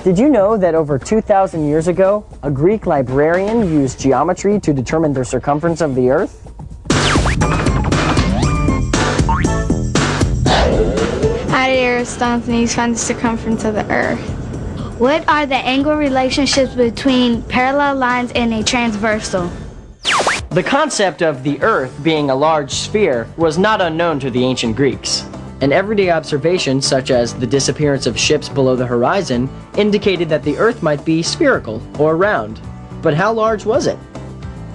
Did you know that over 2,000 years ago, a Greek librarian used geometry to determine the circumference of the Earth? How did Aristophanes find the circumference of the Earth? What are the angle relationships between parallel lines and a transversal? The concept of the Earth being a large sphere was not unknown to the ancient Greeks. And everyday observations, such as the disappearance of ships below the horizon, indicated that the Earth might be spherical or round. But how large was it?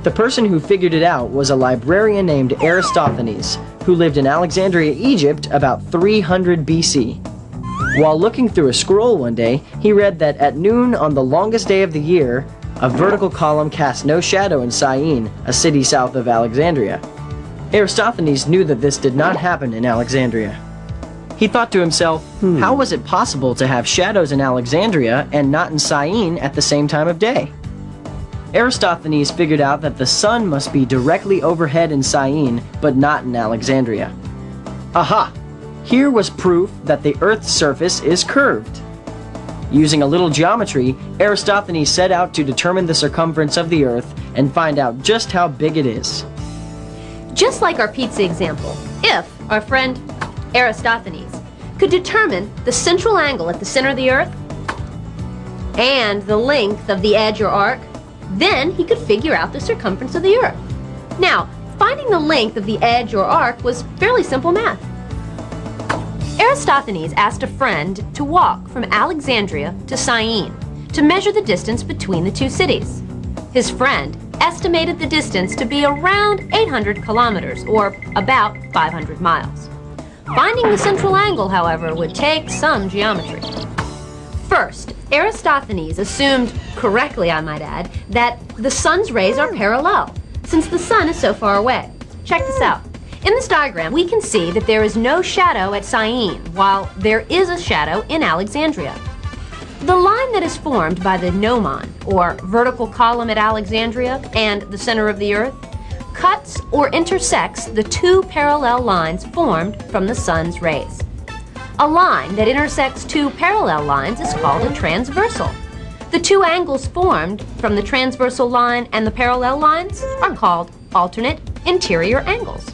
The person who figured it out was a librarian named Aristophanes, who lived in Alexandria, Egypt about 300 BC. While looking through a scroll one day, he read that at noon on the longest day of the year, a vertical column cast no shadow in Syene, a city south of Alexandria. Aristophanes knew that this did not happen in Alexandria. He thought to himself, how was it possible to have shadows in Alexandria and not in Syene at the same time of day? Aristophanes figured out that the sun must be directly overhead in Syene, but not in Alexandria. Aha! Here was proof that the Earth's surface is curved. Using a little geometry, Aristophanes set out to determine the circumference of the Earth and find out just how big it is. Just like our pizza example, if our friend Aristophanes could determine the central angle at the center of the Earth and the length of the edge or arc, then he could figure out the circumference of the Earth. Now, finding the length of the edge or arc was fairly simple math. Aristophanes asked a friend to walk from Alexandria to Syene to measure the distance between the two cities. His friend estimated the distance to be around 800 kilometers, or about 500 miles. Finding the central angle, however, would take some geometry. First, Aristophanes assumed, correctly I might add, that the sun's rays are parallel, since the sun is so far away. Check this out. In this diagram, we can see that there is no shadow at Syene, while there is a shadow in Alexandria. The line that is formed by the gnomon, or vertical column at Alexandria, and the center of the Earth, cuts or intersects the two parallel lines formed from the sun's rays. A line that intersects two parallel lines is called a transversal. The two angles formed from the transversal line and the parallel lines are called alternate interior angles.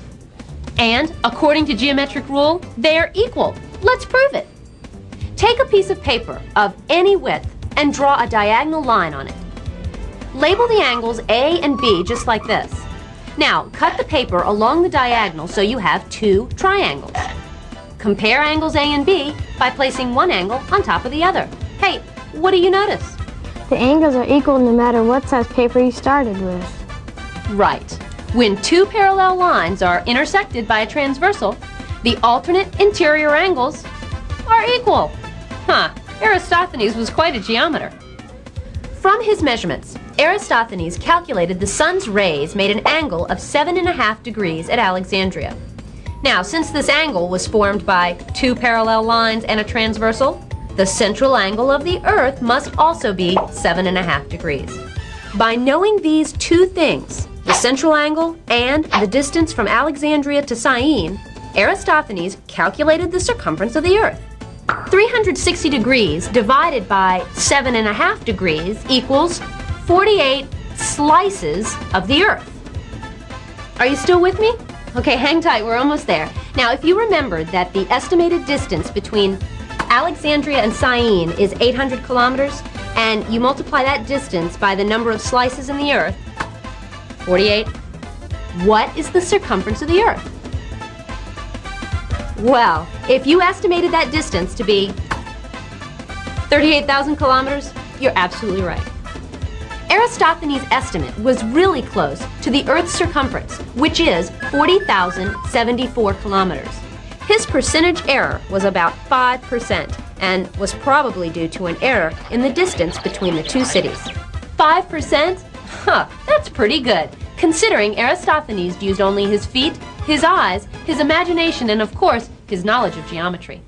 And, according to geometric rule, they're equal. Let's prove it. Take a piece of paper of any width and draw a diagonal line on it. Label the angles A and B just like this. Now, cut the paper along the diagonal so you have two triangles. Compare angles A and B by placing one angle on top of the other. Hey, what do you notice? The angles are equal no matter what size paper you started with. Right. When two parallel lines are intersected by a transversal, the alternate interior angles are equal. Aristophanes was quite a geometer. From his measurements, Aristophanes calculated the sun's rays made an angle of 7.5 degrees at Alexandria. Now, since this angle was formed by two parallel lines and a transversal, the central angle of the Earth must also be 7.5 degrees. By knowing these two things, the central angle and the distance from Alexandria to Syene, Aristophanes calculated the circumference of the Earth. 360 degrees divided by 7.5 degrees equals 48 slices of the Earth. Are you still with me? Okay, hang tight, we're almost there. Now, if you remember that the estimated distance between Alexandria and Syene is 800 kilometers, and you multiply that distance by the number of slices in the Earth, 48, what is the circumference of the Earth? Well, if you estimated that distance to be 38,000 kilometers, you're absolutely right. Aristophanes' estimate was really close to the Earth's circumference, which is 40,074 kilometers. His percentage error was about 5% and was probably due to an error in the distance between the two cities. 5%? That's pretty good, considering Aristophanes used only his feet, his eyes, his imagination, and of course, his knowledge of geometry.